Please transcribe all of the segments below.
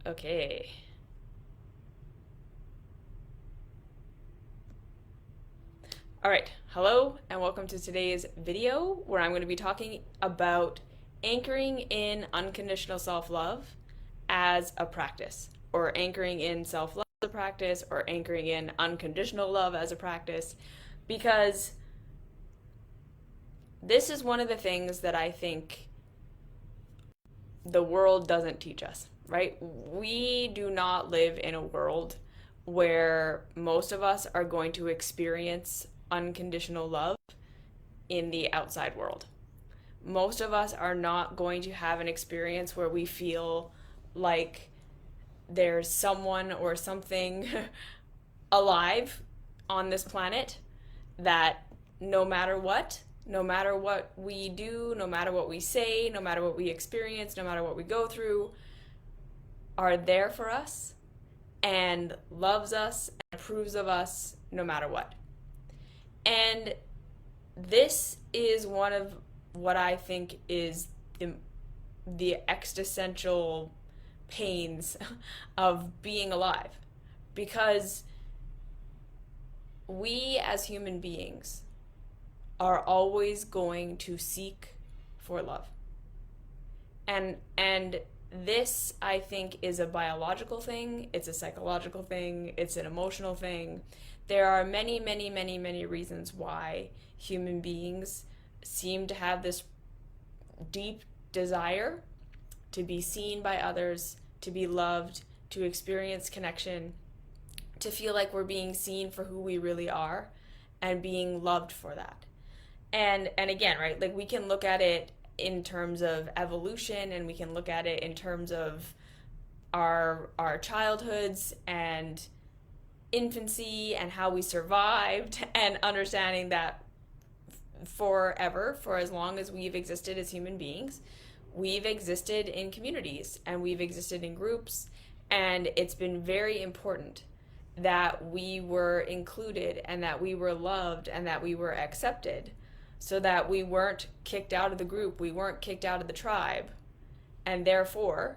Okay. All right. Hello and welcome to today's video where I'm going to be talking about anchoring in unconditional self-love as a practice, or anchoring in self-love as a practice, or anchoring in unconditional love as a practice, because this is one of the things that I think the world doesn't teach us, right? We do not live in a world where most of us are going to experience unconditional love in the outside world. Most of us are not going to have an experience where we feel like there's someone or something alive on this planet that no matter what we do, no matter what we say, no matter what we experience, no matter what we go through, are there for us and loves us and approves of us no matter what. And this is one of what I think is the existential pains of being alive. Because we as human beings are always going to seek for love. And this, I think, is a biological thing, it's a psychological thing, it's an emotional thing. There are many, many, many, many reasons why human beings seem to have this deep desire to be seen by others, to be loved, to experience connection, to feel like we're being seen for who we really are and being loved for that. And again, right, like we can look at it in terms of evolution, and we can look at it in terms of our childhoods and infancy and how we survived, and understanding that forever, for as long as we've existed as human beings, we've existed in communities and we've existed in groups, and it's been very important that we were included and that we were loved and that we were accepted, so that we weren't kicked out of the group, we weren't kicked out of the tribe, and therefore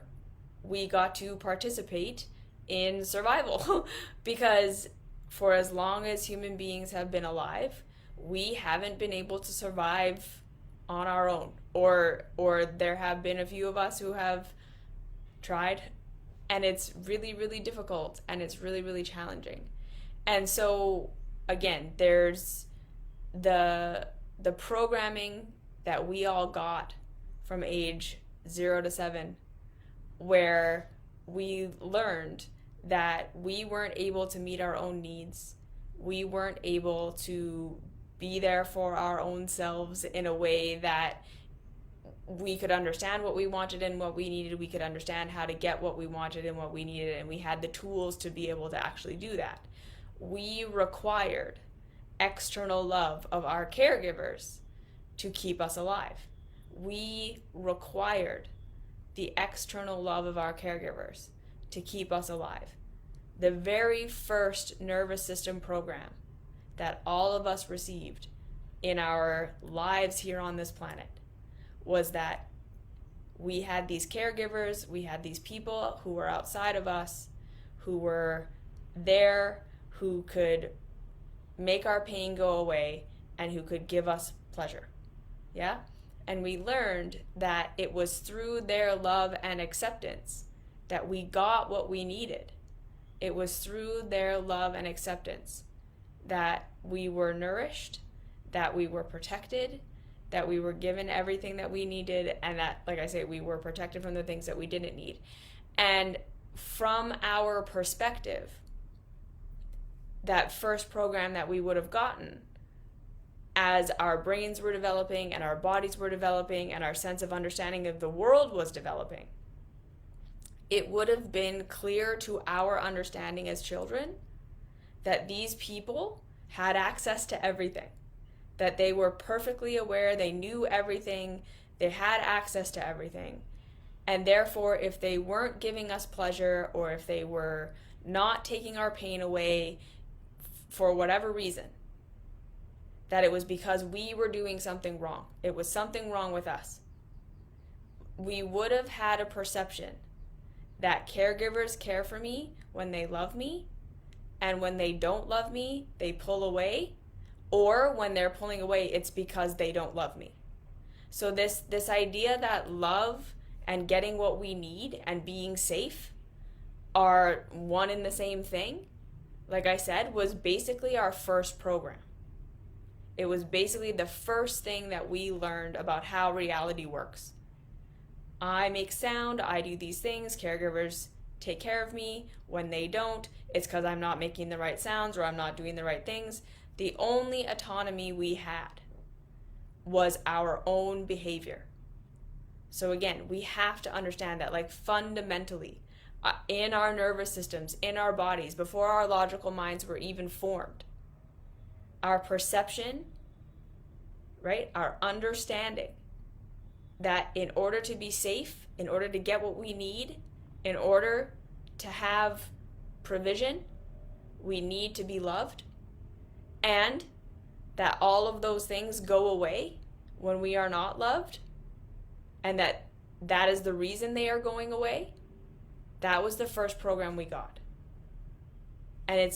we got to participate in survival. Because for as long as human beings have been alive, we haven't been able to survive on our own, or there have been a few of us who have tried, and it's really, really difficult, and it's really, really challenging. And so again, there's the programming that we all got from age 0 to 7, where we learned that we weren't able to meet our own needs. We weren't able to be there for our own selves in a way that we could understand what we wanted and what we needed. We could understand how to get what we wanted and what we needed, and we had the tools to be able to actually do that. We required external love of our caregivers to keep us alive. We required the external love of our caregivers to keep us alive. The very first nervous system program that all of us received in our lives here on this planet was that we had these caregivers, we had these people who were outside of us, who were there, who could make our pain go away, and who could give us pleasure. Yeah? And we learned that it was through their love and acceptance that we got what we needed. It was through their love and acceptance that we were nourished, that we were protected, that we were given everything that we needed, and that, like I say, we were protected from the things that we didn't need. And from our perspective, that first program that we would have gotten as our brains were developing and our bodies were developing and our sense of understanding of the world was developing, it would have been clear to our understanding as children that these people had access to everything, that they were perfectly aware, they knew everything, they had access to everything. And therefore, if they weren't giving us pleasure, or if they were not taking our pain away for whatever reason, that it was because we were doing something wrong. It was something wrong with us. We would have had a perception that caregivers care for me when they love me, and when they don't love me, they pull away, or when they're pulling away, it's because they don't love me. So this idea that love and getting what we need and being safe are one and the same thing, like I said, was basically our first program. It was basically the first thing that we learned about how reality works. I make sound, I do these things, caregivers take care of me. When they don't, it's because I'm not making the right sounds or I'm not doing the right things. The only autonomy we had was our own behavior. So again, we have to understand that, like, fundamentally, in our nervous systems, in our bodies, before our logical minds were even formed, our perception, right, our understanding that in order to be safe, in order to get what we need, in order to have provision, we need to be loved, and that all of those things go away when we are not loved, and that is the reason they are going away. That was the first program we got. And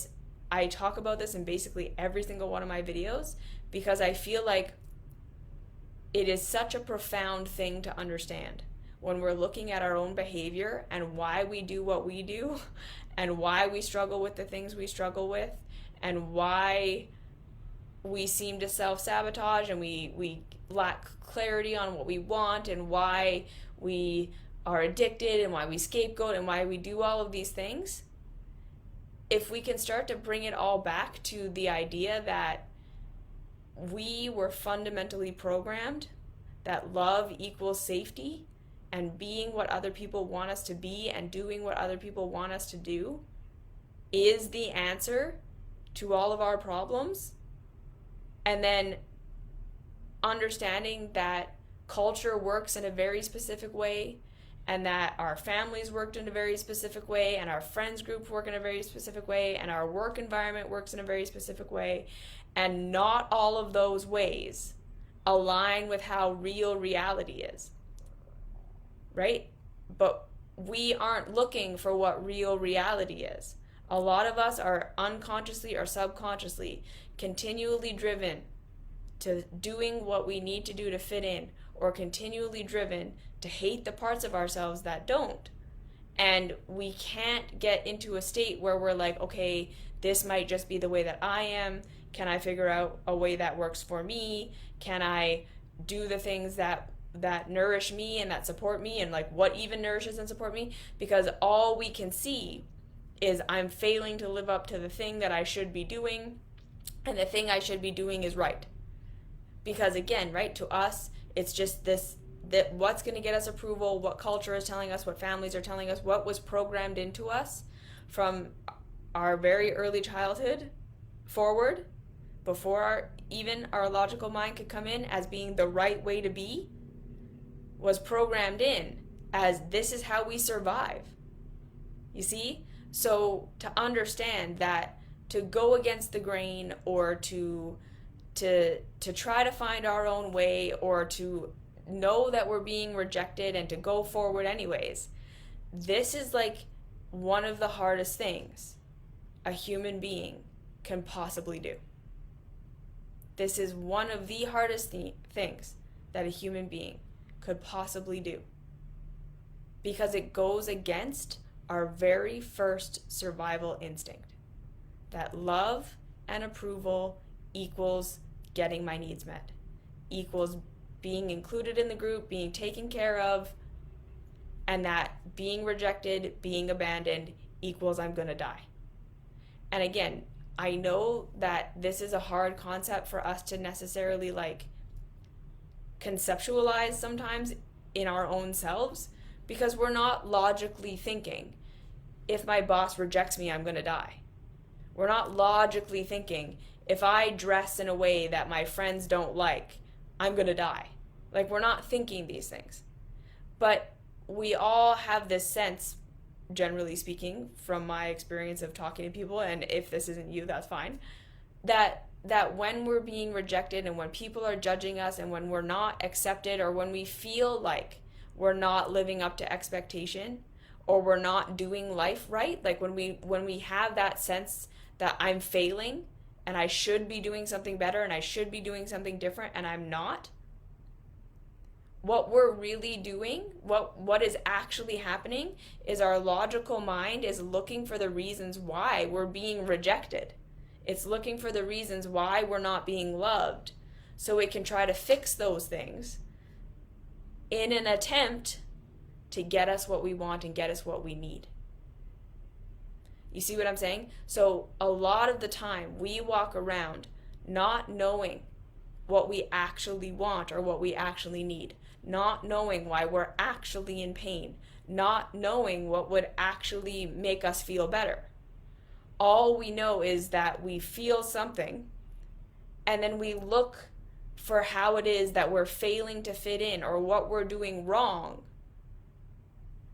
I talk about this in basically every single one of my videos because I feel like it is such a profound thing to understand when we're looking at our own behavior and why we do what we do and why we struggle with the things we struggle with and why we seem to self-sabotage and we lack clarity on what we want and why we are addicted and why we scapegoat and why we do all of these things. If we can start to bring it all back to the idea that we were fundamentally programmed that love equals safety and being what other people want us to be and doing what other people want us to do is the answer to all of our problems, and then understanding that culture works in a very specific way and that our families worked in a very specific way and our friends group work in a very specific way and our work environment works in a very specific way, and not all of those ways align with how real reality is, right? But we aren't looking for what real reality is. A lot of us are unconsciously or subconsciously continually driven to doing what we need to do to fit in, or continually driven to hate the parts of ourselves that don't. And we can't get into a state where we're like, okay, this might just be the way that I am. Can I figure out a way that works for me? Can I do the things that nourish me and that support me, and like what even nourishes and support me? Because all we can see is I'm failing to live up to the thing that I should be doing, and the thing I should be doing is right. Because again, right, to us, it's just that what's going to get us approval, what culture is telling us, what families are telling us, what was programmed into us from our very early childhood forward, before even our logical mind could come in as being the right way to be, was programmed in as this is how we survive. You see? So to understand that, to go against the grain, or to try to find our own way, or to know that we're being rejected and to go forward anyways, this is like one of the hardest things a human being can possibly do. This is one of the hardest things that a human being could possibly do, because it goes against our very first survival instinct, that love and approval equals getting my needs met, equals being included in the group, being taken care of, and that being rejected, being abandoned equals I'm gonna die. And again, I know that this is a hard concept for us to necessarily like conceptualize sometimes in our own selves, because we're not logically thinking, if my boss rejects me, I'm gonna die. We're not logically thinking, if I dress in a way that my friends don't like, I'm gonna die. Like, we're not thinking these things. But we all have this sense, generally speaking, from my experience of talking to people, and if this isn't you, that's fine, that when we're being rejected and when people are judging us and when we're not accepted, or when we feel like we're not living up to expectation, or we're not doing life right, like when we have that sense that I'm failing and I should be doing something better and I should be doing something different and I'm not, what we're really doing, what is actually happening is our logical mind is looking for the reasons why we're being rejected. It's looking for the reasons why we're not being loved, so it can try to fix those things in an attempt to get us what we want and get us what we need. You see what I'm saying? So a lot of the time we walk around not knowing what we actually want or what we actually need, not knowing why we're actually in pain, not knowing what would actually make us feel better. All we know is that we feel something, and then we look for how it is that we're failing to fit in or what we're doing wrong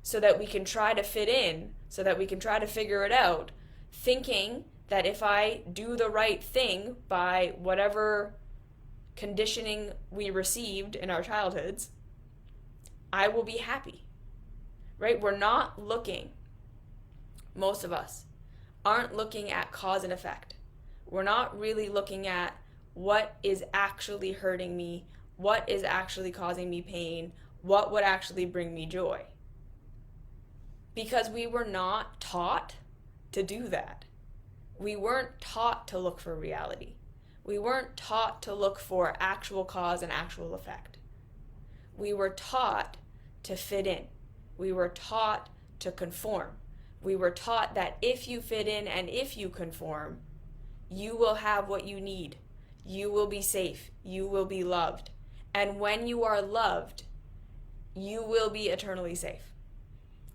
so that we can try to fit in, so that we can try to figure it out, thinking that if I do the right thing by whatever conditioning we received in our childhoods, I will be happy, right? We're not looking, most of us aren't looking at cause and effect. We're not really looking at what is actually hurting me, what is actually causing me pain, what would actually bring me joy. Because we were not taught to do that. We weren't taught to look for reality. We weren't taught to look for actual cause and actual effect. We were taught to fit in. We were taught to conform. We were taught that if you fit in and if you conform, you will have what you need. You will be safe. You will be loved. And when you are loved, you will be eternally safe.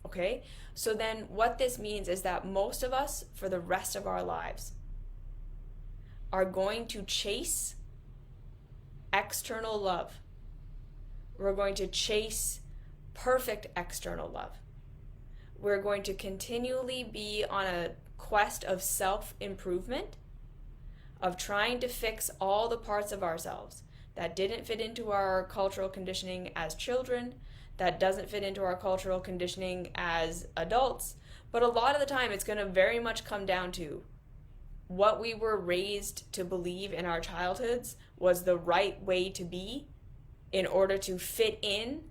Okay? So then what this means is that most of us, for the rest of our lives, are going to chase external love. We're going to chase perfect external love. We're going to continually be on a quest of self-improvement, of trying to fix all the parts of ourselves that didn't fit into our cultural conditioning as children, that doesn't fit into our cultural conditioning as adults. But a lot of the time it's going to very much come down to what we were raised to believe in our childhoods was the right way to be in order to fit in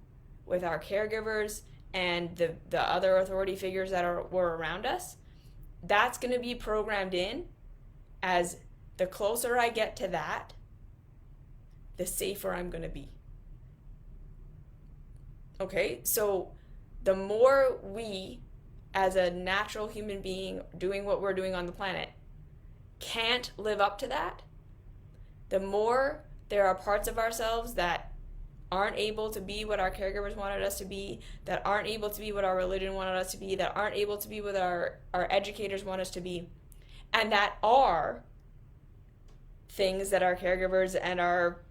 with our caregivers and the other authority figures that were around us. That's going to be programmed in as the closer I get to that, the safer I'm going to be. Okay, so the more we, as a natural human being doing what we're doing on the planet, can't live up to that, the more there are parts of ourselves that aren't able to be what our caregivers wanted us to be, that aren't able to be what our religion wanted us to be, that aren't able to be what our educators want us to be, and that are things that our caregivers and our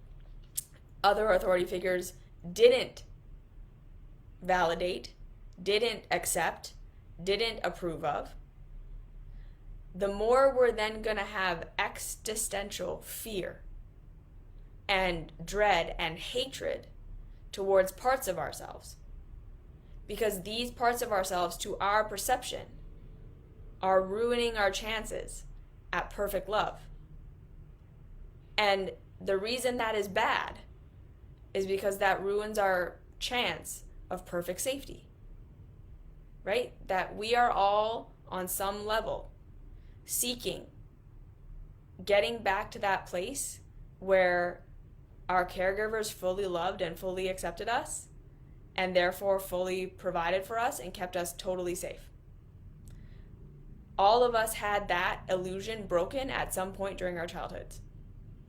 other authority figures didn't validate, didn't accept, didn't approve of, the more we're then going to have existential fear and dread and hatred towards parts of ourselves. Because these parts of ourselves, to our perception, are ruining our chances at perfect love. And the reason that is bad is because that ruins our chance of perfect safety. Right? That we are all, on some level, seeking, getting back to that place where our caregivers fully loved and fully accepted us, and therefore fully provided for us and kept us totally safe. All of us had that illusion broken at some point during our childhoods,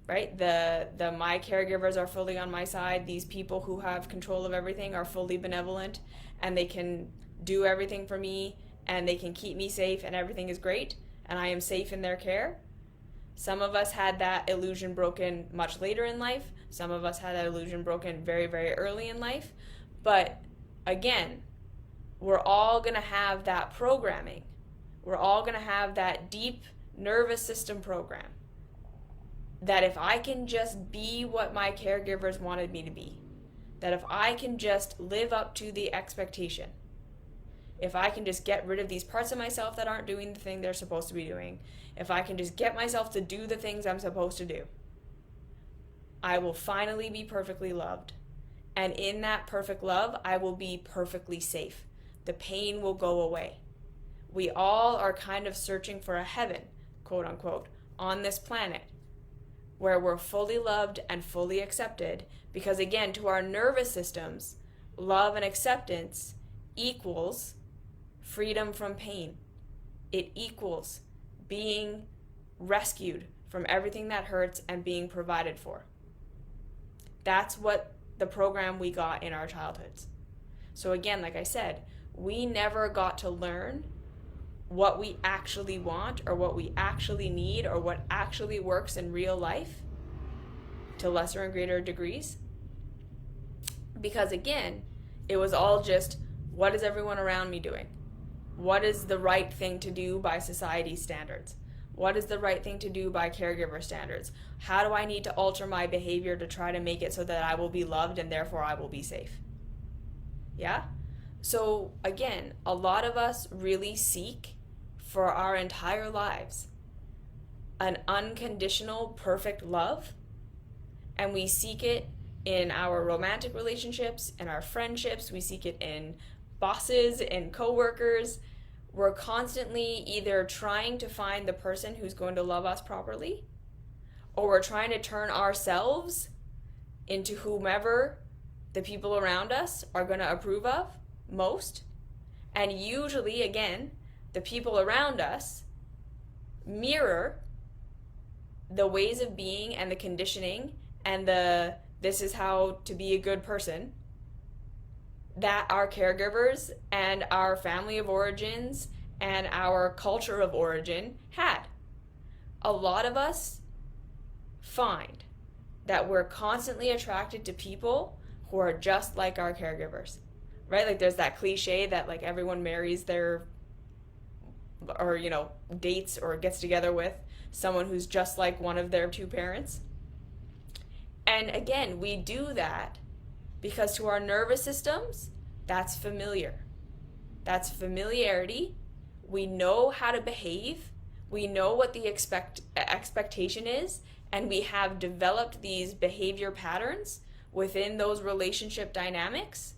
right? The my caregivers are fully on my side. These people who have control of everything are fully benevolent, and they can do everything for me, and they can keep me safe, and everything is great, and I am safe in their care. Some of us had that illusion broken much later in life. Some of us had that illusion broken very, very early in life. But again, we're all going to have that programming. We're all going to have that deep nervous system program that if I can just be what my caregivers wanted me to be, that if I can just live up to the expectation, if I can just get rid of these parts of myself that aren't doing the thing they're supposed to be doing, if I can just get myself to do the things I'm supposed to do, I will finally be perfectly loved. And in that perfect love, I will be perfectly safe. The pain will go away. We all are kind of searching for a heaven, quote unquote, on this planet where we're fully loved and fully accepted, because again, to our nervous systems, love and acceptance equals freedom from pain. It equals being rescued from everything that hurts and being provided for. That's what the program we got in our childhoods. So again, like I said, we never got to learn what we actually want or what we actually need or what actually works in real life to lesser and greater degrees. Because again, it was all just, what is everyone around me doing? What is the right thing to do by society's standards? What is the right thing to do by caregiver standards? How do I need to alter my behavior to try to make it so that I will be loved and therefore I will be safe? Yeah? So again, a lot of us really seek for our entire lives an unconditional, perfect love, and we seek it in our romantic relationships, in our friendships, we seek it in bosses, in coworkers. We're constantly either trying to find the person who's going to love us properly, or we're trying to turn ourselves into whomever the people around us are going to approve of most. And usually, again, the people around us mirror the ways of being and the conditioning and the this is how to be a good person that our caregivers and our family of origins and our culture of origin had. A lot of us find that we're constantly attracted to people who are just like our caregivers, right? Like there's that cliche that like everyone marries their, or you know, dates or gets together with someone who's just like one of their two parents. And again, we do that because to our nervous systems, that's familiar. That's familiarity. We know how to behave. We know what the expectation is, and we have developed these behavior patterns within those relationship dynamics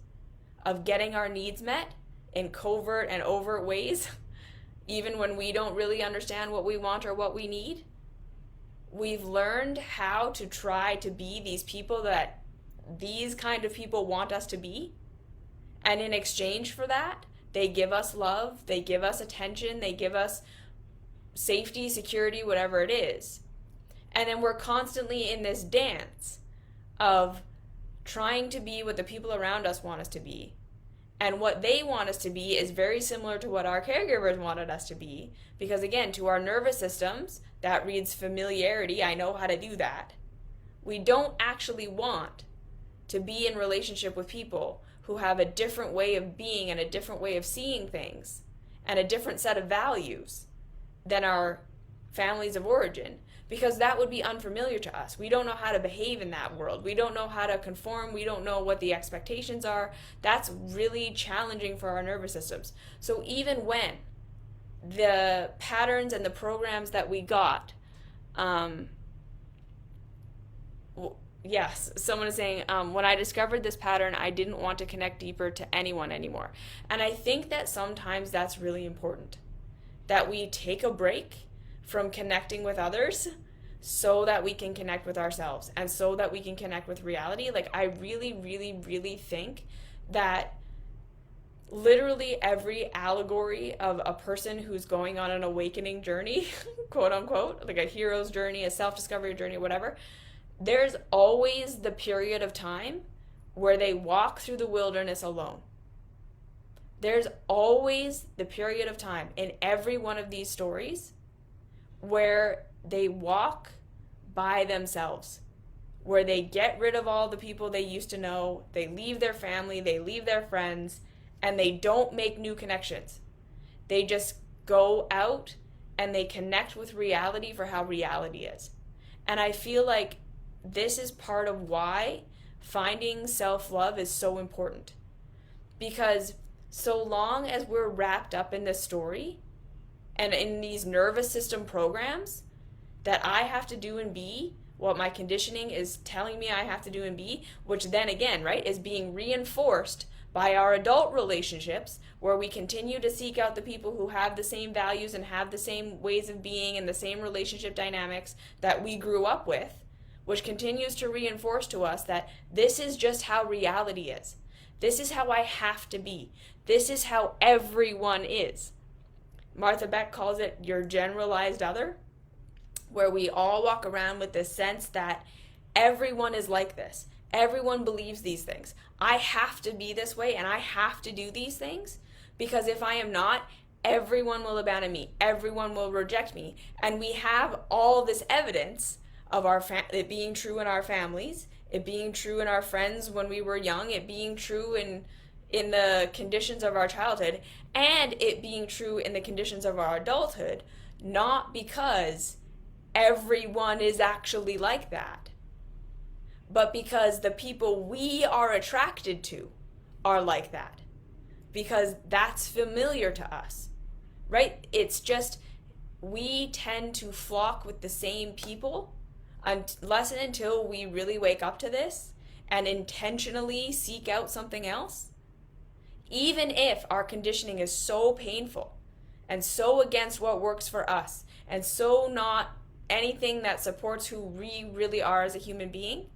of getting our needs met in covert and overt ways, even when we don't really understand what we want or what we need. We've learned how to try to be these people that these kind of people want us to be. And in exchange for that, they give us love, they give us attention, they give us safety, security, whatever it is. And then we're constantly in this dance of trying to be what the people around us want us to be. And what they want us to be is very similar to what our caregivers wanted us to be. Because again, to our nervous systems, that reads familiarity. I know how to do that. We don't actually want to be in relationship with people who have a different way of being and a different way of seeing things and a different set of values than our families of origin, because that would be unfamiliar to us. We don't know how to behave in that world. We don't know how to conform. We don't know what the expectations are. That's really challenging for our nervous systems. So even when the patterns and the programs that we got, yes, someone is saying, when I discovered this pattern, I didn't want to connect deeper to anyone anymore. And I think that sometimes that's really important, that we take a break from connecting with others so that we can connect with ourselves and so that we can connect with reality. Like, I really, really, really think that literally every allegory of a person who's going on an awakening journey, quote unquote, like a hero's journey, a self-discovery journey, whatever, there's always the period of time where they walk through the wilderness alone. There's always the period of time in every one of these stories where they walk by themselves, where they get rid of all the people they used to know, they leave their family, they leave their friends, and they don't make new connections. They just go out and they connect with reality for how reality is. And I feel like this is part of why finding self-love is so important. Because So long as we're wrapped up in this story and in these nervous system programs that I have to do and be what my conditioning is telling me I have to do and be, which then again, right, is being reinforced by our adult relationships, where we continue to seek out the people who have the same values and have the same ways of being and the same relationship dynamics that we grew up with, which continues to reinforce to us that this is just how reality is. This is how I have to be. This is how everyone is. Martha Beck calls it your generalized other, where we all walk around with this sense that everyone is like this. Everyone believes these things. I have to be this way and I have to do these things, because if I am not, everyone will abandon me. Everyone will reject me. And we have all this evidence of it being true in our families, it being true in our friends when we were young, it being true in the conditions of our childhood, and it being true in the conditions of our adulthood, not because everyone is actually like that, but because the people we are attracted to are like that, because that's familiar to us, right? It's just we tend to flock with the same people unless and until we really wake up to this and intentionally seek out something else. Even if our conditioning is so painful and so against what works for us and so not anything that supports who we really are as a human being,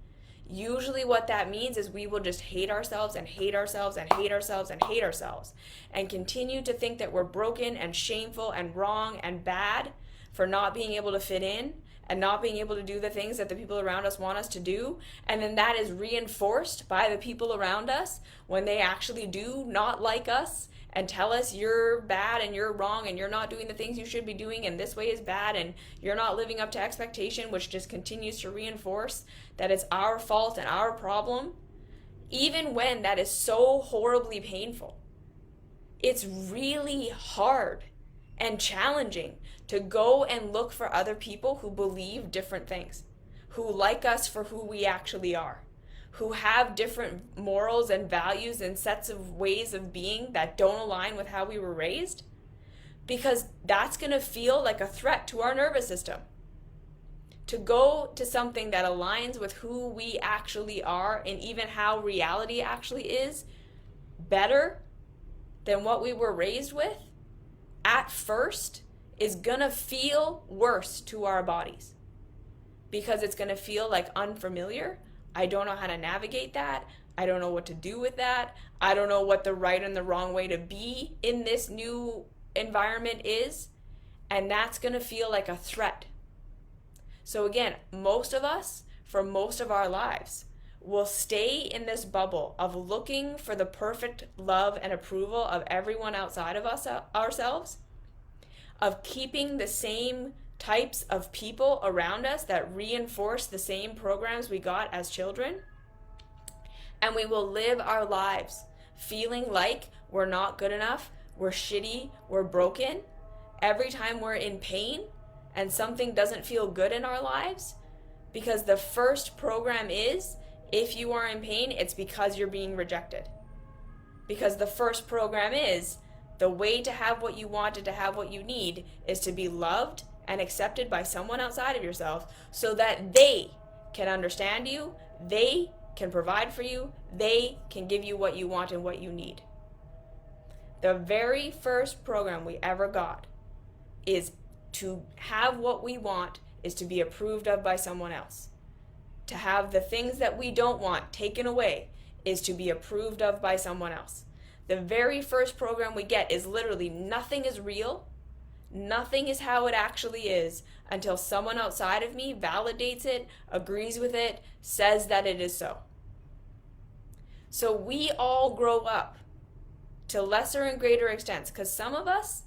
usually what that means is we will just hate ourselves and hate ourselves and hate ourselves and hate ourselves and continue to think that we're broken and shameful and wrong and bad for not being able to fit in and not being able to do the things that the people around us want us to do. And then that is reinforced by the people around us when they actually do not like us and tell us you're bad and you're wrong and you're not doing the things you should be doing and this way is bad and you're not living up to expectation, which just continues to reinforce that it's our fault and our problem. Even when that is so horribly painful, it's really hard and challenging to go and look for other people who believe different things, who like us for who we actually are, who have different morals and values and sets of ways of being that don't align with how we were raised, because that's going to feel like a threat to our nervous system. To go to something that aligns with who we actually are and even how reality actually is better than what we were raised with, at first is gonna feel worse to our bodies, because it's gonna feel like unfamiliar. I don't know how to navigate that. I don't know what to do with that. I don't know what the right and the wrong way to be in this new environment is. And that's gonna feel like a threat. So again, most of us, for most of our lives, will stay in this bubble of looking for the perfect love and approval of everyone outside of us, ourselves, of keeping the same types of people around us that reinforce the same programs we got as children. And we will live our lives feeling like we're not good enough, we're shitty, we're broken. Every time we're in pain and something doesn't feel good in our lives, because the first program is, if you are in pain, it's because you're being rejected. Because the first program is, the way to have what you want and to have what you need is to be loved and accepted by someone outside of yourself so that they can understand you, they can provide for you, they can give you what you want and what you need. The very first program we ever got is to have what we want is to be approved of by someone else. To have the things that we don't want taken away is to be approved of by someone else. The very first program we get is literally nothing is real, nothing is how it actually is until someone outside of me validates it, agrees with it, says that it is so. So we all grow up to lesser and greater extents, because some of us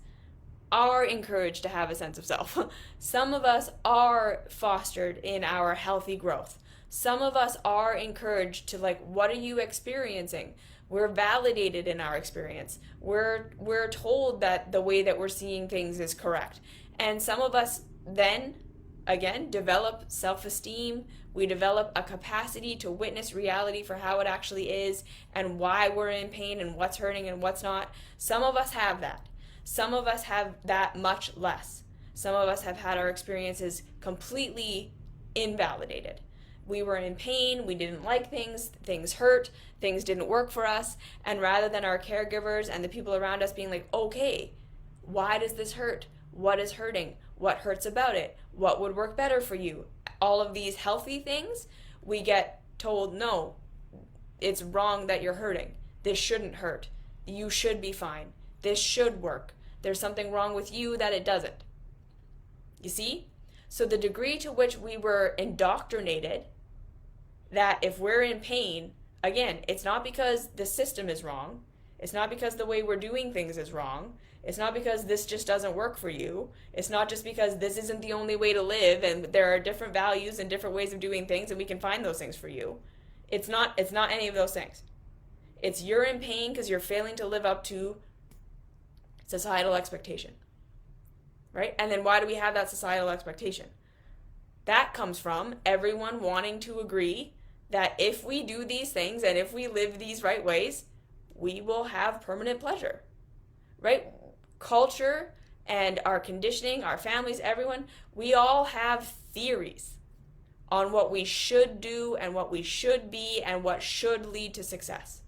are encouraged to have a sense of self. Some of us are fostered in our healthy growth. Some of us are encouraged to, like, what are you experiencing? We're validated in our experience. We're told that the way that we're seeing things is correct. And some of us then again, develop self-esteem. We develop a capacity to witness reality for how it actually is and why we're in pain and what's hurting and what's not. Some of us have that. Some of us have that much less. Some of us have had our experiences completely invalidated. We were in pain, we didn't like things, things hurt, things didn't work for us, and rather than our caregivers and the people around us being like, okay, why does this hurt? What is hurting? What hurts about it? What would work better for you? All of these healthy things, we get told, no, it's wrong that you're hurting. This shouldn't hurt. You should be fine. This should work. There's something wrong with you that it doesn't. You see? So the degree to which we were indoctrinated that if we're in pain, again, it's not because the system is wrong. It's not because the way we're doing things is wrong. It's not because this just doesn't work for you. It's not just because this isn't the only way to live and there are different values and different ways of doing things and we can find those things for you. It's not any of those things. It's you're in pain because you're failing to live up to societal expectation. Right? And then why do we have that societal expectation? That comes from everyone wanting to agree that if we do these things and if we live these right ways, we will have permanent pleasure. Right? Culture and our conditioning, our families, everyone, we all have theories on what we should do and what we should be and what should lead to success.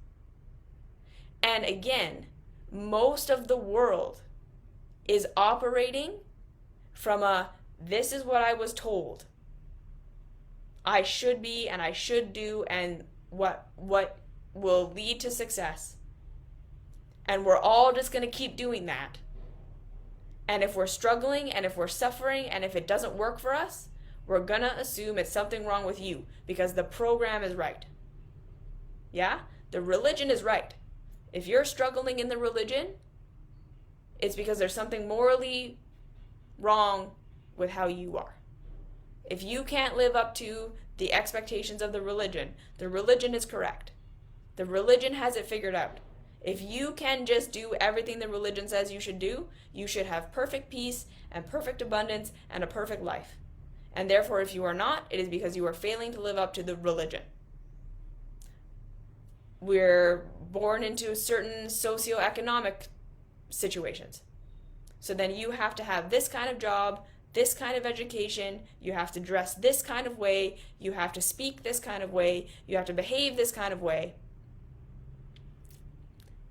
And again, most of the world is operating from a, this is what I was told I should be and I should do and what will lead to success. And we're all just going to keep doing that. And if we're struggling and if we're suffering and if it doesn't work for us, we're going to assume it's something wrong with you because the program is right. Yeah? The religion is right. If you're struggling in the religion, it's because there's something morally wrong with how you are. If you can't live up to the expectations of the religion is correct. The religion has it figured out. If you can just do everything the religion says you should do, you should have perfect peace and perfect abundance and a perfect life. And therefore, if you are not, it is because you are failing to live up to the religion. We're born into certain socioeconomic situations. So then you have to have this kind of job, this kind of education, you have to dress this kind of way, you have to speak this kind of way, you have to behave this kind of way.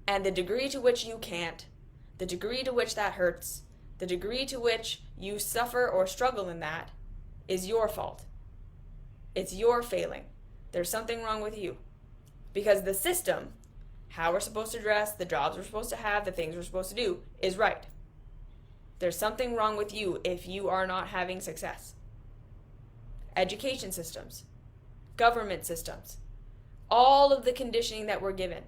And the degree to which you can't, the degree to which that hurts, the degree to which you suffer or struggle in that is your fault. It's your failing. There's something wrong with you. Because the system, how we're supposed to dress, the jobs we're supposed to have, the things we're supposed to do, is right. There's something wrong with you if you are not having success. Education systems, government systems, all of the conditioning that we're given,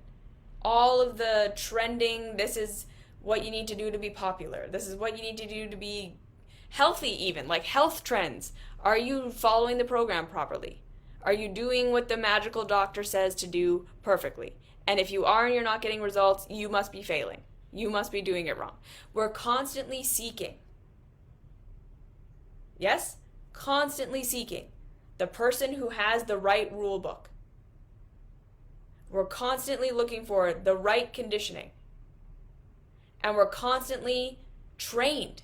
all of the trending, this is what you need to do to be popular, this is what you need to do to be healthy even, like health trends. Are you following the program properly? Are you doing what the magical doctor says to do perfectly? And if you are and you're not getting results, you must be failing. You must be doing it wrong. We're constantly seeking. Yes? Constantly seeking the person who has the right rule book. We're constantly looking for the right conditioning. And we're constantly trained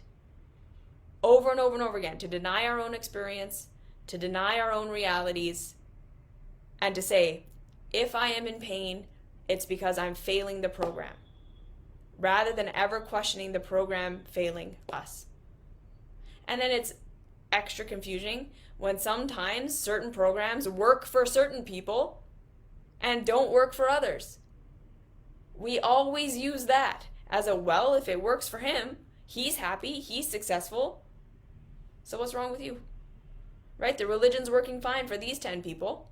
over and over and over again to deny our own experience, to deny our own realities, and to say, if I am in pain, it's because I'm failing the program, rather than ever questioning the program failing us. And then it's extra confusing when sometimes certain programs work for certain people and don't work for others. We always use that as a, well, if it works for him, he's happy, he's successful, so what's wrong with you? Right? The religion's working fine for these 10 people,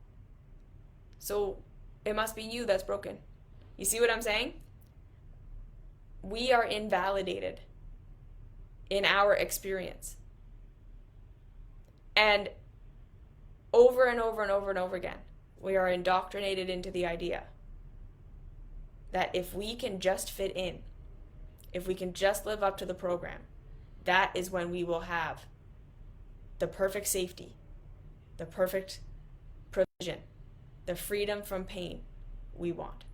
so it must be you that's broken. You see what I'm saying? We are invalidated in our experience. And over and over and over and over again, we are indoctrinated into the idea that if we can just fit in, if we can just live up to the program, that is when we will have the perfect safety, the perfect provision, the freedom from pain we want.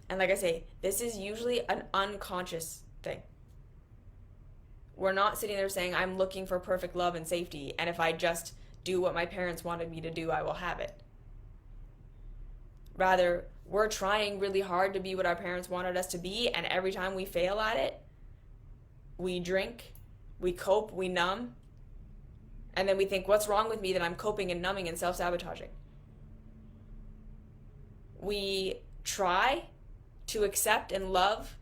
And like I say, this is usually an unconscious thing. We're not sitting there saying, I'm looking for perfect love and safety, and if I just do what my parents wanted me to do, I will have it. Rather, we're trying really hard to be what our parents wanted us to be, and every time we fail at it, we drink, we cope, we numb, and then we think, what's wrong with me that I'm coping and numbing and self-sabotaging? We try to accept and love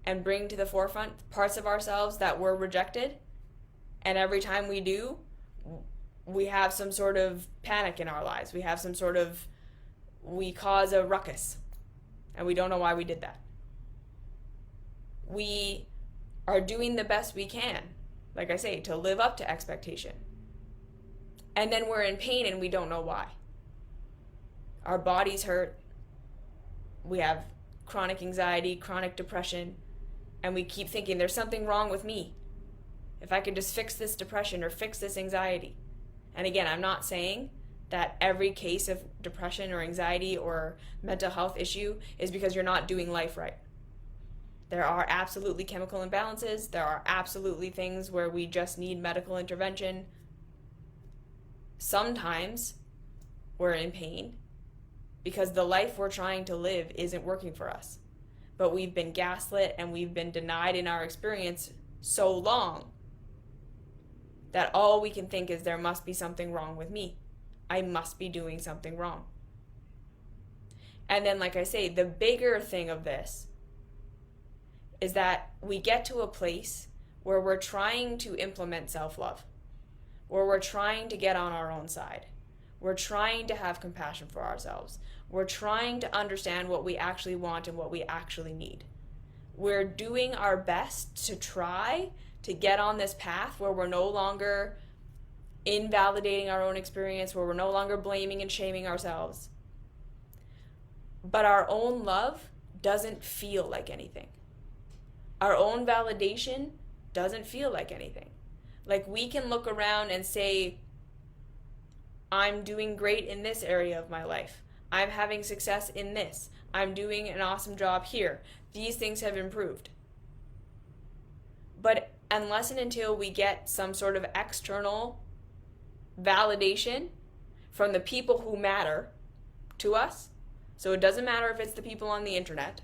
and bring to the forefront parts of ourselves that were rejected, and every time we do, we have some sort of panic in our lives. We cause a ruckus, and we don't know why we did that. We are doing the best we can, like I say, to live up to expectation. And then we're in pain and we don't know why. Our bodies hurt. We have chronic anxiety, chronic depression, and we keep thinking there's something wrong with me. If I could just fix this depression or fix this anxiety. And again, I'm not saying that every case of depression or anxiety or mental health issue is because you're not doing life right. There are absolutely chemical imbalances. There are absolutely things where we just need medical intervention. Sometimes we're in pain because the life we're trying to live isn't working for us. But we've been gaslit and we've been denied in our experience so long that all we can think is there must be something wrong with me. I must be doing something wrong. And then, like I say, the bigger thing of this is that we get to a place where we're trying to implement self-love, where we're trying to get on our own side. We're trying to have compassion for ourselves. We're trying to understand what we actually want and what we actually need. We're doing our best to try to get on this path where we're no longer invalidating our own experience, where we're no longer blaming and shaming ourselves. But our own love doesn't feel like anything. Our own validation doesn't feel like anything. Like, we can look around and say, I'm doing great in this area of my life. I'm having success in this. I'm doing an awesome job here. These things have improved. But unless and until we get some sort of external validation from the people who matter to us, so it doesn't matter if it's the people on the internet,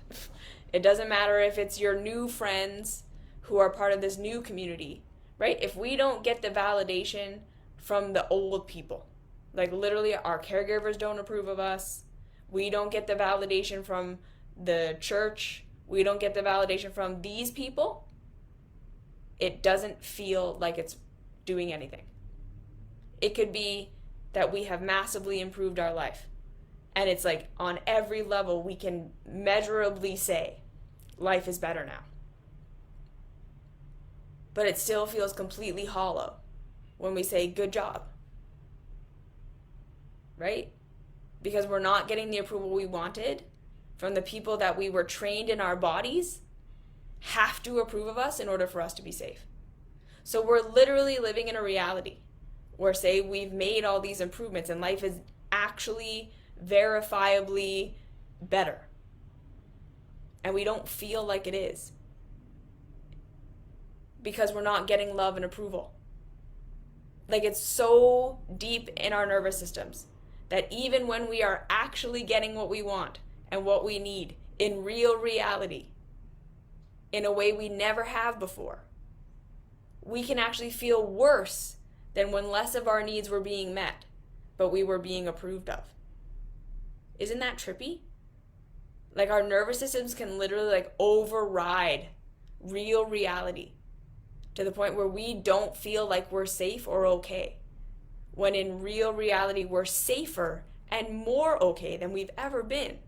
it doesn't matter if it's your new friends who are part of this new community, right? If we don't get the validation from the old people, like literally our caregivers don't approve of us, we don't get the validation from the church, we don't get the validation from these people, it doesn't feel like it's doing anything. It could be that we have massively improved our life, and it's like on every level we can measurably say life is better now. But it still feels completely hollow when we say good job, right? Because we're not getting the approval we wanted from the people that we were trained in our bodies have to approve of us in order for us to be safe. So we're literally living in a reality where, say, we've made all these improvements and life is actually verifiably better, and we don't feel like it is because we're not getting love and approval. Like, it's so deep in our nervous systems that even when we are actually getting what we want and what we need in real reality, in a way we never have before, we can actually feel worse than when less of our needs were being met, but we were being approved of. Isn't that trippy? Like, our nervous systems can literally like override real reality to the point where we don't feel like we're safe or okay, when in real reality we're safer and more okay than we've ever been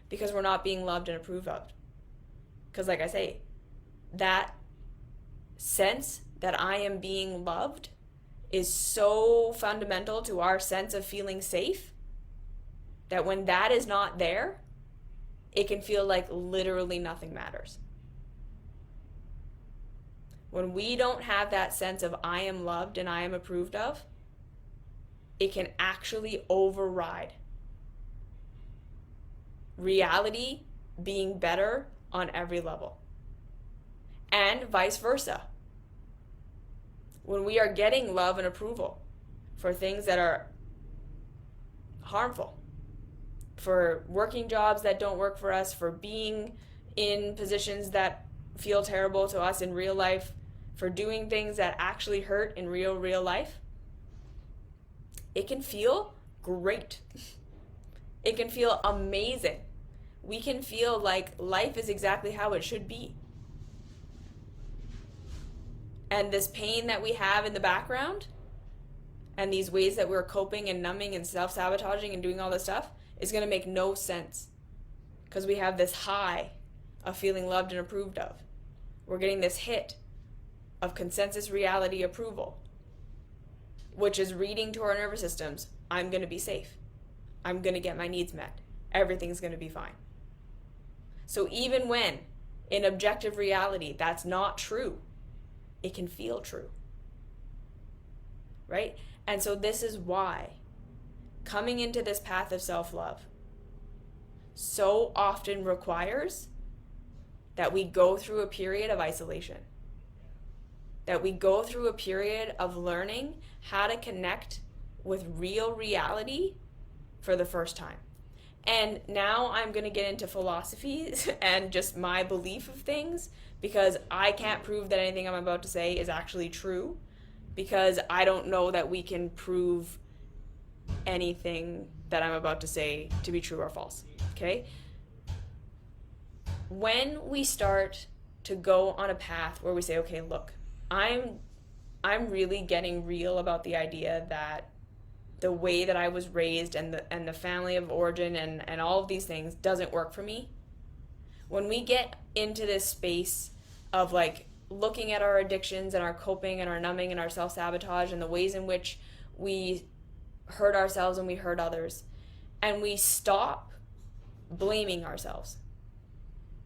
because we're not being loved and approved of. Because like I say, that sense that I am being loved is so fundamental to our sense of feeling safe that when that is not there, it can feel like literally nothing matters. When we don't have that sense of I am loved and I am approved of, it can actually override reality being better on every level. And vice versa. When we are getting love and approval for things that are harmful, for working jobs that don't work for us, for being in positions that feel terrible to us in real life, for doing things that actually hurt in real life, it can feel great. It can feel amazing. We can feel like life is exactly how it should be. And this pain that we have in the background, and these ways that we're coping and numbing and self-sabotaging and doing all this stuff, is going to make no sense. Because we have this high of feeling loved and approved of. We're getting this hit of consensus reality approval, which is reading to our nervous systems, I'm going to be safe. I'm going to get my needs met. Everything's going to be fine. So even when, in objective reality, that's not true, it can feel true. Right? And so this is why coming into this path of self-love so often requires that we go through a period of isolation, that we go through a period of learning how to connect with real reality for the first time. And now I'm going to get into philosophies and just my belief of things, because I can't prove that anything I'm about to say is actually true, because I don't know that we can prove anything that I'm about to say to be true or false. Okay? When we start to go on a path where we say, okay, look, I'm really getting real about the idea that the way that I was raised and the family of origin and all of these things doesn't work for me. When we get into this space of like looking at our addictions and our coping and our numbing and our self-sabotage and the ways in which we hurt ourselves and we hurt others, and we stop blaming ourselves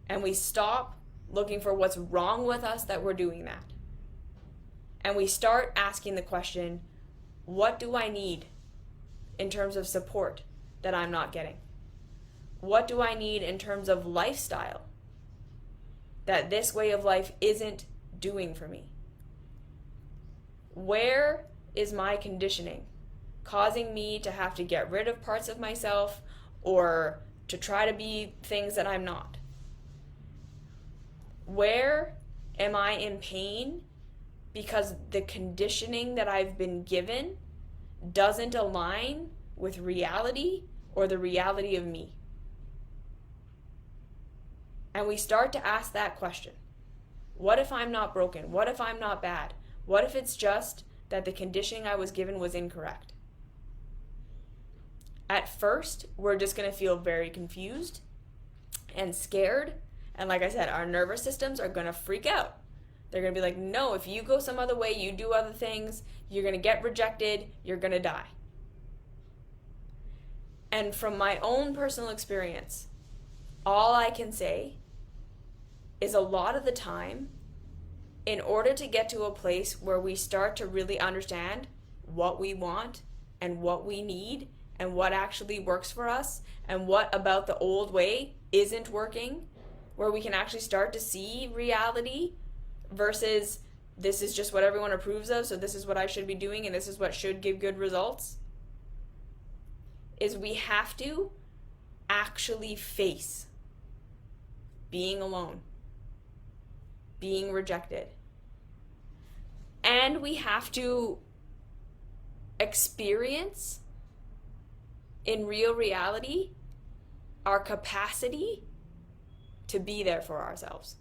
and we stop looking for what's wrong with us that we're doing that, and we start asking the question, what do I need in terms of support that I'm not getting? What do I need in terms of lifestyle that this way of life isn't doing for me? Where is my conditioning causing me to have to get rid of parts of myself or to try to be things that I'm not? Where am I in pain because the conditioning that I've been given doesn't align with reality or the reality of me? And we start to ask that question. What if I'm not broken? What if I'm not bad? What if it's just that the conditioning I was given was incorrect? At first, we're just going to feel very confused and scared. And like I said, our nervous systems are going to freak out. They're going to be like, no, if you go some other way, you do other things, you're going to get rejected, you're going to die. And from my own personal experience, all I can say is a lot of the time, in order to get to a place where we start to really understand what we want and what we need and what actually works for us and what about the old way isn't working, where we can actually start to see reality versus this is just what everyone approves of, so this is what I should be doing and this is what should give good results, is we have to actually face being alone, being rejected. And we have to experience in real reality our capacity to be there for ourselves.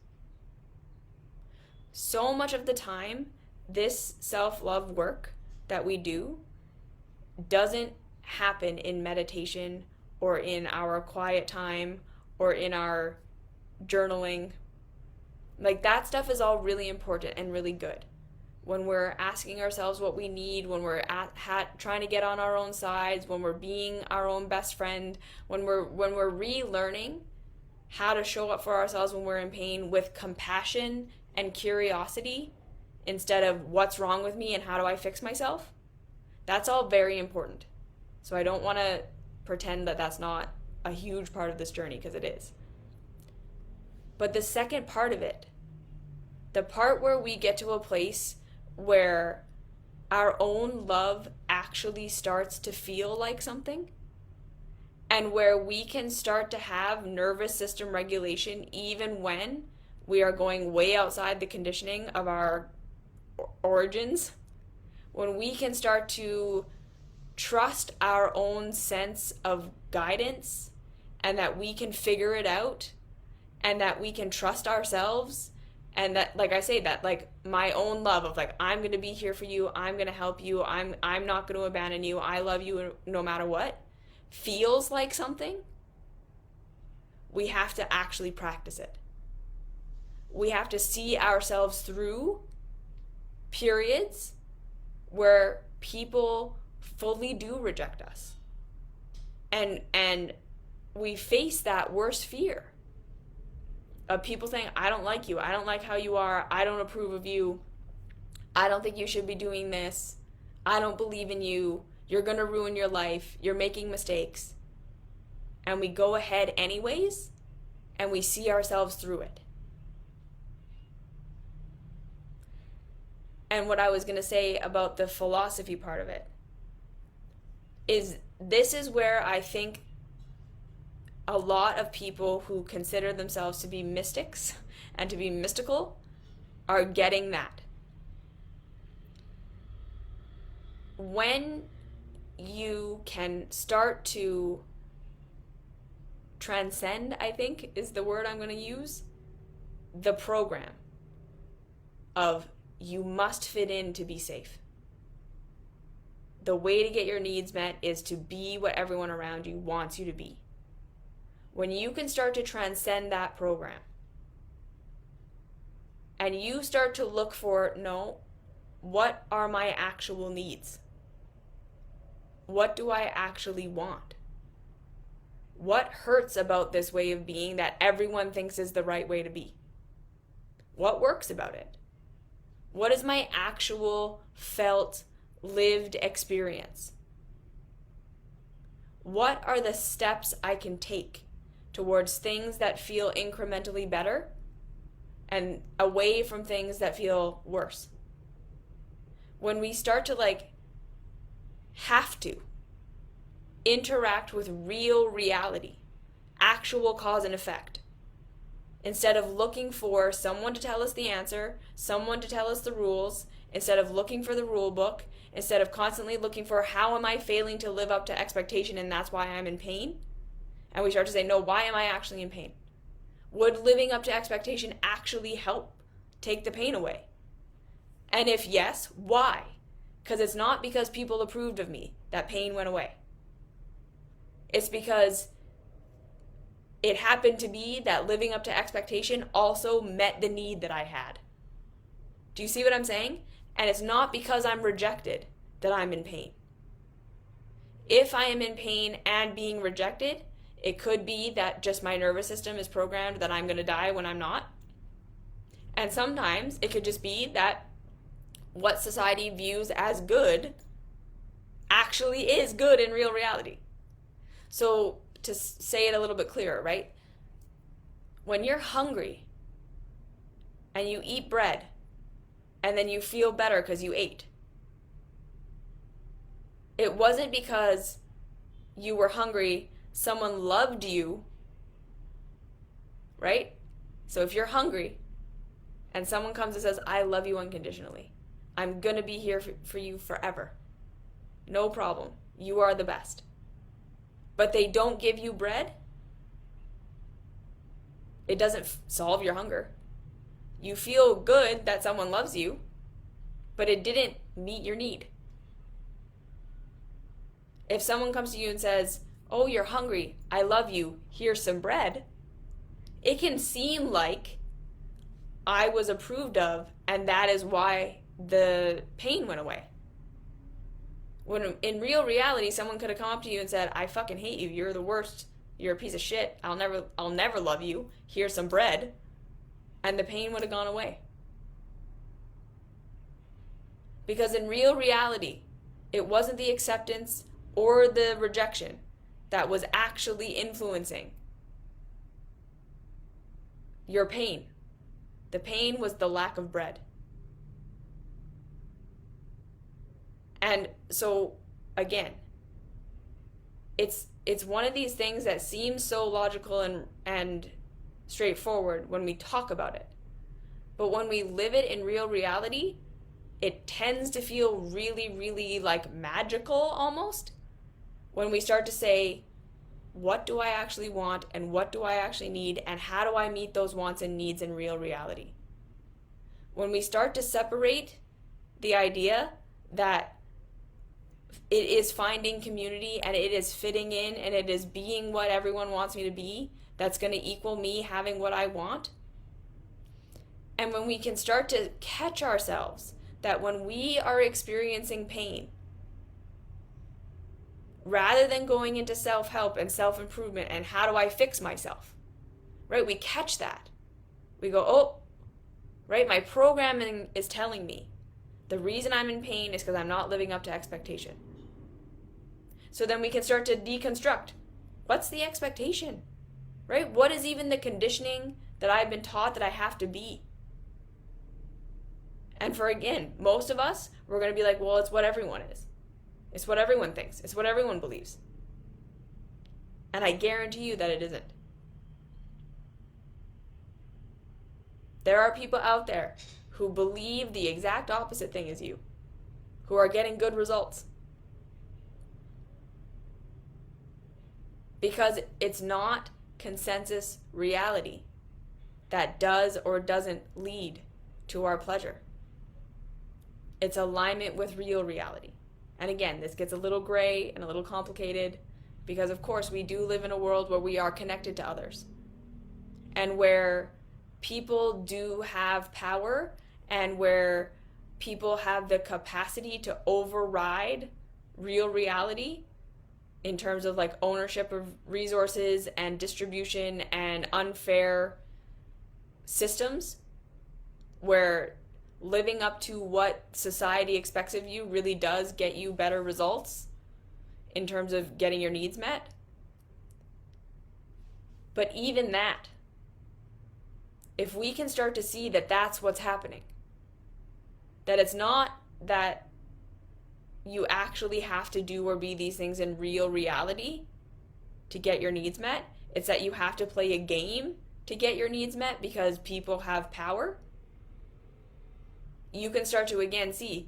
So much of the time, this self-love work that we do doesn't happen in meditation or in our quiet time or in our journaling. Like, that stuff is all really important and really good. When we're asking ourselves what we need, when we're trying to get on our own sides, when we're being our own best friend, when we're relearning how to show up for ourselves when we're in pain with compassion and curiosity instead of what's wrong with me and how do I fix myself, that's all very important. So I don't want to pretend that that's not a huge part of this journey, because it is. But the second part of it, the part where we get to a place where our own love actually starts to feel like something, and where we can start to have nervous system regulation even when we are going way outside the conditioning of our origins, when we can start to trust our own sense of guidance, and that we can figure it out, and that we can trust ourselves, and that, like I say, that like my own love of like, I'm going to be here for you, I'm going to help you, I'm not going to abandon you, I love you no matter what, feels like something, we have to actually practice it. We have to see ourselves through periods where people fully do reject us. And we face that worst fear of people saying, I don't like you, I don't like how you are, I don't approve of you, I don't think you should be doing this, I don't believe in you, you're gonna ruin your life, you're making mistakes. And we go ahead anyways, and we see ourselves through it. And what I was gonna say about the philosophy part of it is, this is where I think a lot of people who consider themselves to be mystics and to be mystical are getting that. When you can start to transcend, I think is the word I'm going to use, the program of you must fit in to be safe. The way to get your needs met is to be what everyone around you wants you to be. When you can start to transcend that program, and you start to look for, no, what are my actual needs? What do I actually want? What hurts about this way of being that everyone thinks is the right way to be? What works about it? What is my actual felt, lived experience? What are the steps I can take towards things that feel incrementally better and away from things that feel worse? When we start to have to interact with real reality, actual cause and effect, instead of looking for someone to tell us the answer, someone to tell us the rules, instead of looking for the rule book, instead of constantly looking for how am I failing to live up to expectation and that's why I'm in pain, and we start to say, no, why am I actually in pain? Would living up to expectation actually help take the pain away? And if yes, why? Because it's not because people approved of me that pain went away. It's because it happened to be that living up to expectation also met the need that I had. Do you see what I'm saying? And it's not because I'm rejected that I'm in pain. If I am in pain and being rejected, it could be that just my nervous system is programmed that I'm going to die when I'm not. And sometimes it could just be that what society views as good actually is good in real reality. So to say it a little bit clearer, right? When you're hungry and you eat bread and then you feel better because you ate, it wasn't because you were hungry, someone loved you, right? So if you're hungry and someone comes and says, I love you unconditionally, I'm going to be here for you forever, no problem, you are the best, but they don't give you bread, it doesn't solve your hunger. You feel good that someone loves you, but it didn't meet your need. If someone comes to you and says, oh, you're hungry, I love you, here's some bread, it can seem like I was approved of and that is why the pain went away. When in real reality, someone could have come up to you and said, I fucking hate you, you're the worst, you're a piece of shit, I'll never love you, here's some bread, and the pain would have gone away. Because in real reality, it wasn't the acceptance or the rejection that was actually influencing your pain. The pain was the lack of bread. And so, again, it's one of these things that seems so logical and straightforward when we talk about it. But when we live it in real reality, it tends to feel really, really like magical almost. When we start to say, what do I actually want and what do I actually need and how do I meet those wants and needs in real reality? When we start to separate the idea that it is finding community and it is fitting in and it is being what everyone wants me to be, that's going to equal me having what I want. And when we can start to catch ourselves that when we are experiencing pain, rather than going into self-help and self-improvement and how do I fix myself, right? We catch that. We go, oh, right, my programming is telling me the reason I'm in pain is because I'm not living up to expectation. So then we can start to deconstruct. What's the expectation, right? What is even the conditioning that I've been taught that I have to be? And for, again, most of us, we're going to be like, well, it's what everyone is. It's what everyone thinks. It's what everyone believes. And I guarantee you that it isn't. There are people out there who believe the exact opposite thing as you, who are getting good results. Because it's not consensus reality that does or doesn't lead to our pleasure. It's alignment with real reality. And again, this gets a little gray and a little complicated because, of course, we do live in a world where we are connected to others and where people do have power and where people have the capacity to override real reality in terms of like ownership of resources and distribution and unfair systems where living up to what society expects of you really does get you better results in terms of getting your needs met. But even that, if we can start to see that that's what's happening, that it's not that you actually have to do or be these things in real reality to get your needs met, it's that you have to play a game to get your needs met because people have power, you can start to again see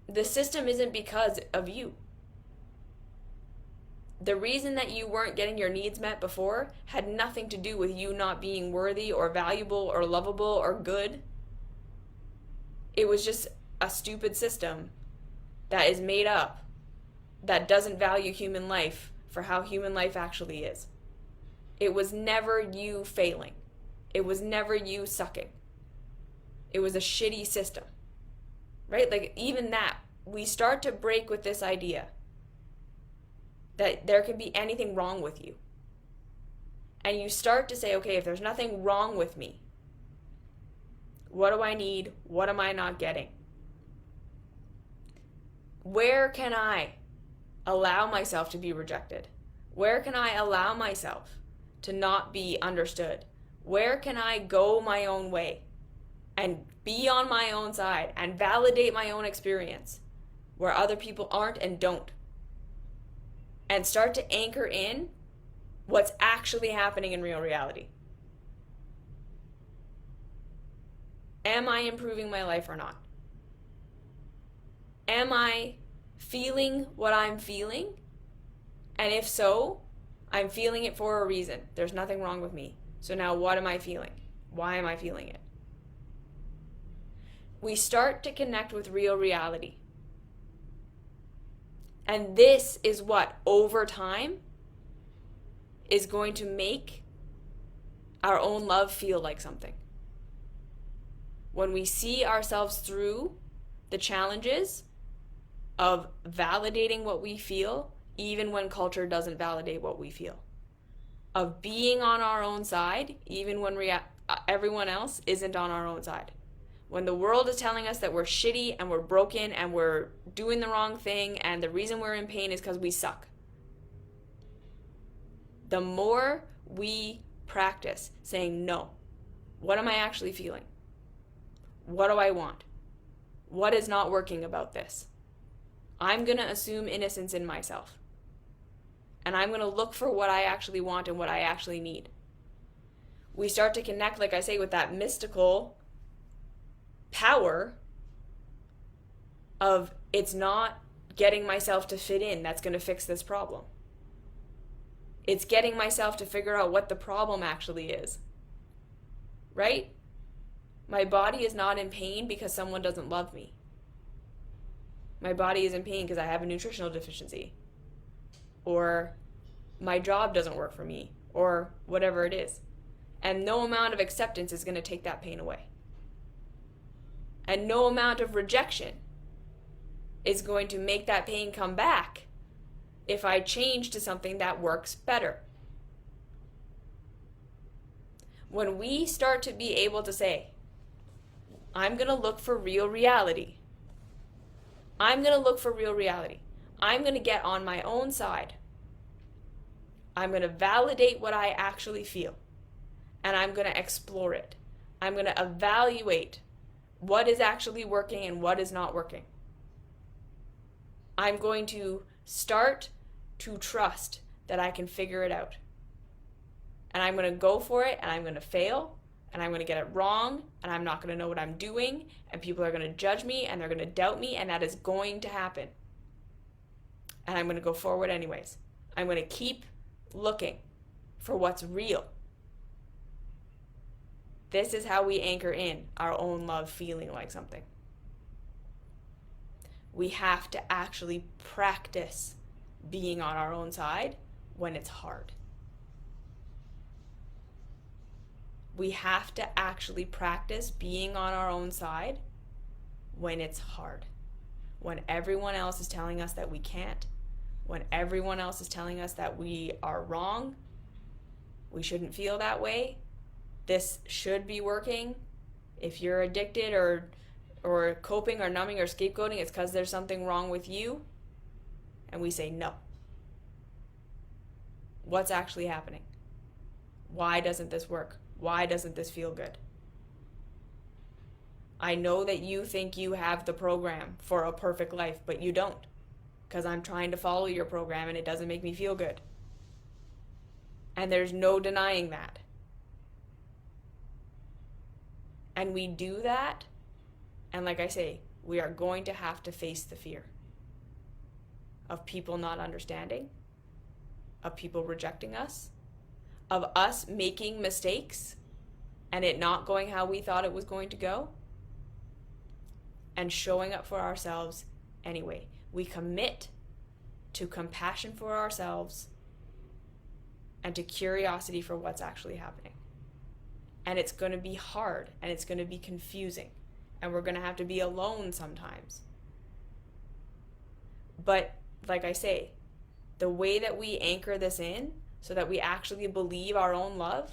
the system isn't because of you. The reason that you weren't getting your needs met before had nothing to do with you not being worthy or valuable or lovable or good. It was just a stupid system that is made up that doesn't value human life for how human life actually is. It was never you failing. It was never you sucking. It was a shitty system, right? Like even that, we start to break with this idea that there can be anything wrong with you. And you start to say, okay, if there's nothing wrong with me, what do I need? What am I not getting? Where can I allow myself to be rejected? Where can I allow myself to not be understood? Where can I go my own way and be on my own side and validate my own experience where other people aren't and don't? And start to anchor in what's actually happening in real reality. Am I improving my life or not? Am I feeling what I'm feeling? And if so, I'm feeling it for a reason. There's nothing wrong with me. So now what am I feeling? Why am I feeling it? We start to connect with real reality. And this is what, over time, is going to make our own love feel like something. When we see ourselves through the challenges of validating what we feel, even when culture doesn't validate what we feel. Of being on our own side, even when everyone else isn't on our own side. When the world is telling us that we're shitty and we're broken and we're doing the wrong thing and the reason we're in pain is because we suck. The more we practice saying no, what am I actually feeling? What do I want? What is not working about this? I'm going to assume innocence in myself. And I'm going to look for what I actually want and what I actually need. We start to connect, like I say, with that mystical power of it's not getting myself to fit in that's going to fix this problem. It's getting myself to figure out what the problem actually is. Right? My body is not in pain because someone doesn't love me. My body is in pain because I have a nutritional deficiency. Or my job doesn't work for me. Or whatever it is. And no amount of acceptance is going to take that pain away. And no amount of rejection is going to make that pain come back if I change to something that works better. When we start to be able to say, I'm going to look for real reality. I'm going to look for real reality. I'm going to get on my own side. I'm going to validate what I actually feel. And I'm going to explore it. I'm going to evaluate what is actually working and what is not working. I'm going to start to trust that I can figure it out. And I'm going to go for it, and I'm going to fail, and I'm going to get it wrong, and I'm not going to know what I'm doing, and people are going to judge me, and they're going to doubt me, and that is going to happen. And I'm going to go forward anyways. I'm going to keep looking for what's real. This is how we anchor in our own love feeling like something. We have to actually practice being on our own side when it's hard. We have to actually practice being on our own side when it's hard. When everyone else is telling us that we can't. When everyone else is telling us that we are wrong. We shouldn't feel that way. This should be working. If you're addicted or coping or numbing or scapegoating, it's because there's something wrong with you. And we say no. What's actually happening? Why doesn't this work? Why doesn't this feel good? I know that you think you have the program for a perfect life, but you don't. Because I'm trying to follow your program and it doesn't make me feel good. And there's no denying that. And we do that, and like I say, we are going to have to face the fear of people not understanding, of people rejecting us, of us making mistakes and it not going how we thought it was going to go, and showing up for ourselves anyway. We commit to compassion for ourselves and to curiosity for what's actually happening. And it's going to be hard, and it's going to be confusing, and we're going to have to be alone sometimes. But like I say, the way that we anchor this in so that we actually believe our own love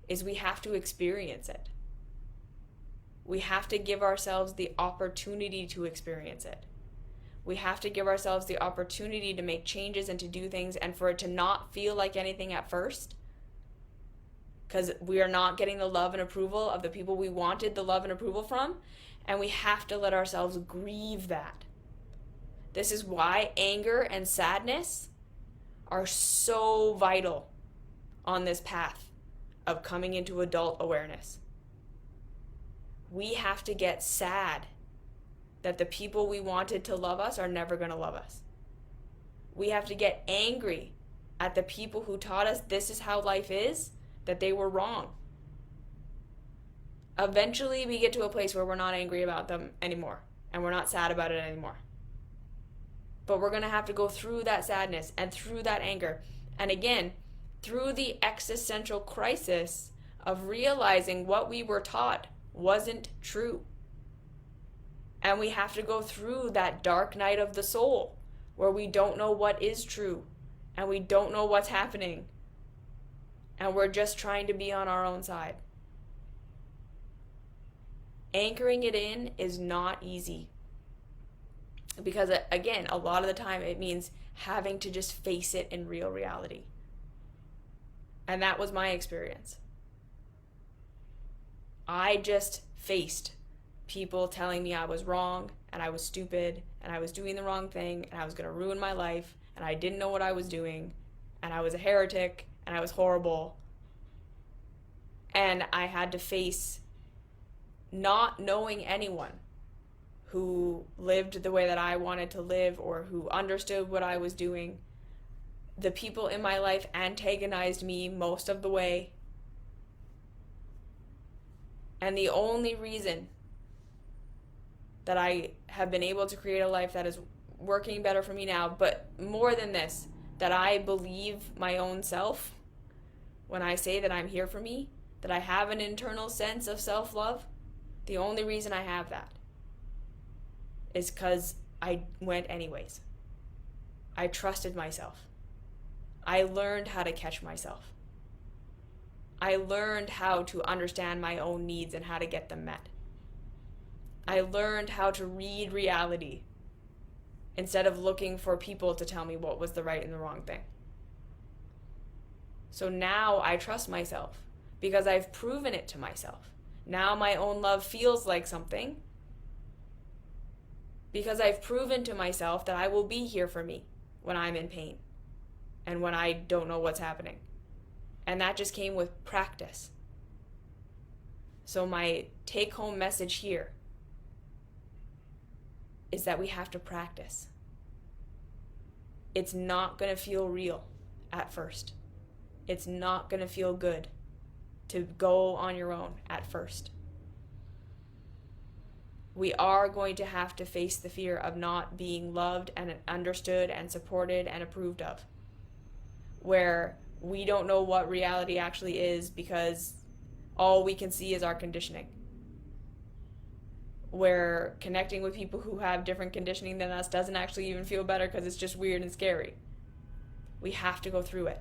is we have to experience it. We have to give ourselves the opportunity to experience it. We have to give ourselves the opportunity to make changes and to do things, and for it to not feel like anything at first, because we are not getting the love and approval of the people we wanted the love and approval from, and we have to let ourselves grieve that. This is why anger and sadness are so vital on this path of coming into adult awareness. We have to get sad that the people we wanted to love us are never going to love us. We have to get angry at the people who taught us this is how life is, that they were wrong. Eventually we get to a place where we're not angry about them anymore, and we're not sad about it anymore. But we're going to have to go through that sadness and through that anger. And again, through the existential crisis of realizing what we were taught wasn't true. And we have to go through that dark night of the soul where we don't know what is true and we don't know what's happening. And we're just trying to be on our own side. Anchoring it in is not easy. Because again, a lot of the time it means having to just face it in real reality. And that was my experience. I just faced people telling me I was wrong and I was stupid and I was doing the wrong thing and I was going to ruin my life and I didn't know what I was doing and I was a heretic and I was horrible. And I had to face not knowing anyone who lived the way that I wanted to live or who understood what I was doing. The people in my life antagonized me most of the way. And the only reason that I have been able to create a life that is working better for me now, but more than this, that I believe my own self when I say that I'm here for me, that I have an internal sense of self-love, the only reason I have that is because I went anyways. I trusted myself. I learned how to catch myself. I learned how to understand my own needs and how to get them met. I learned how to read reality instead of looking for people to tell me what was the right and the wrong thing. So now I trust myself because I've proven it to myself. Now my own love feels like something because I've proven to myself that I will be here for me when I'm in pain and when I don't know what's happening. And that just came with practice. So my take-home message here is that we have to practice. It's not going to feel real at first. It's not going to feel good to go on your own at first. We are going to have to face the fear of not being loved and understood and supported and approved of, where we don't know what reality actually is because all we can see is our conditioning. Where connecting with people who have different conditioning than us doesn't actually even feel better because it's just weird and scary. We have to go through it.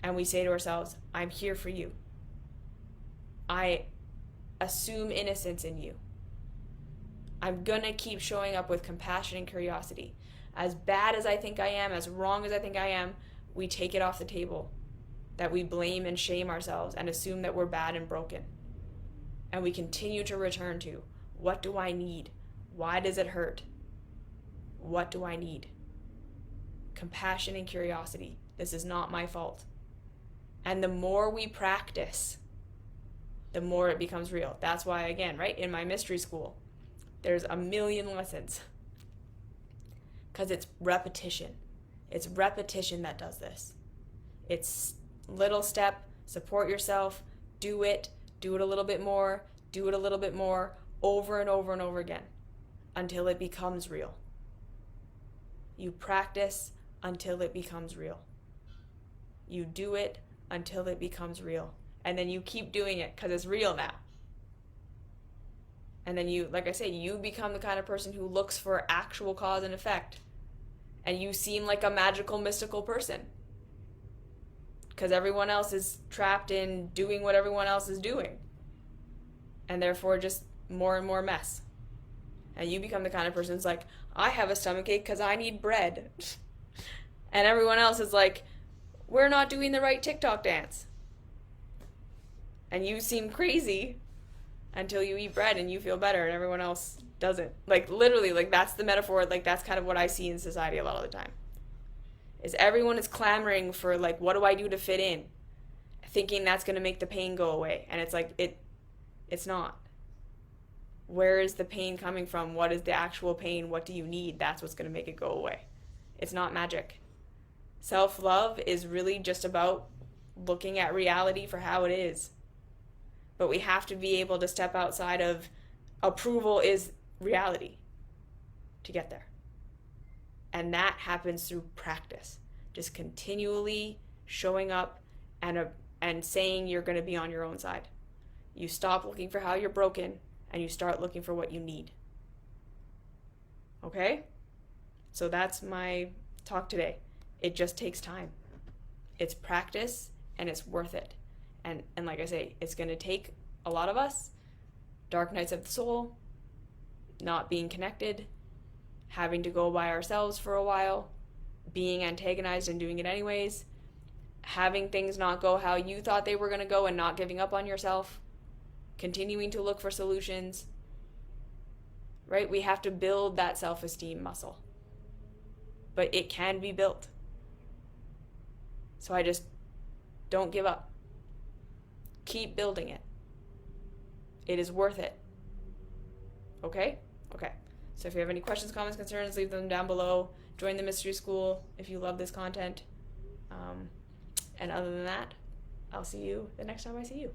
And we say to ourselves, I'm here for you. I assume innocence in you. I'm gonna keep showing up with compassion and curiosity. As bad as I think I am, as wrong as I think I am, we take it off the table. That we blame and shame ourselves and assume that we're bad and broken. And we continue to return to, what do I need? Why does it hurt? What do I need? Compassion and curiosity. This is not my fault. And the more we practice, the more it becomes real. That's why, again, right, in my mystery school, there's a million lessons. Because it's repetition. It's repetition that does this. It's little step, support yourself, do it a little bit more, do it a little bit more, over and over and over again, until it becomes real. You practice until it becomes real. You do it until it becomes real. And then you keep doing it because it's real now. And then you, like I say, you become the kind of person who looks for actual cause and effect. And you seem like a magical, mystical person. Because everyone else is trapped in doing what everyone else is doing. And therefore just more and more mess. And you become the kind of person who's like, I have a stomachache because I need bread. And everyone else is like, we're not doing the right TikTok dance. And you seem crazy until you eat bread and you feel better and everyone else doesn't. Like literally, like that's the metaphor, like that's kind of what I see in society a lot of the time. Is everyone is clamoring for like, what do I do to fit in? Thinking that's going to make the pain go away. And it's like, it's not. Where is the pain coming from? What is the actual pain? What do you need? That's what's going to make it go away. It's not magic. Self-love is really just about looking at reality for how it is. But we have to be able to step outside of approval is reality to get there. And that happens through practice. Just continually showing up and saying you're going to be on your own side. You stop looking for how you're broken and you start looking for what you need. Okay? So that's my talk today. It just takes time. It's practice and it's worth it. And like I say, it's going to take a lot of us, dark nights of the soul, not being connected, having to go by ourselves for a while, being antagonized and doing it anyways, having things not go how you thought they were going to go and not giving up on yourself, continuing to look for solutions, right? We have to build that self-esteem muscle, but it can be built. So I just don't give up. Keep building it. It is worth it. Okay? Okay. So if you have any questions, comments, concerns, leave them down below. Join the Mystery School if you love this content. And other than that, I'll see you the next time I see you.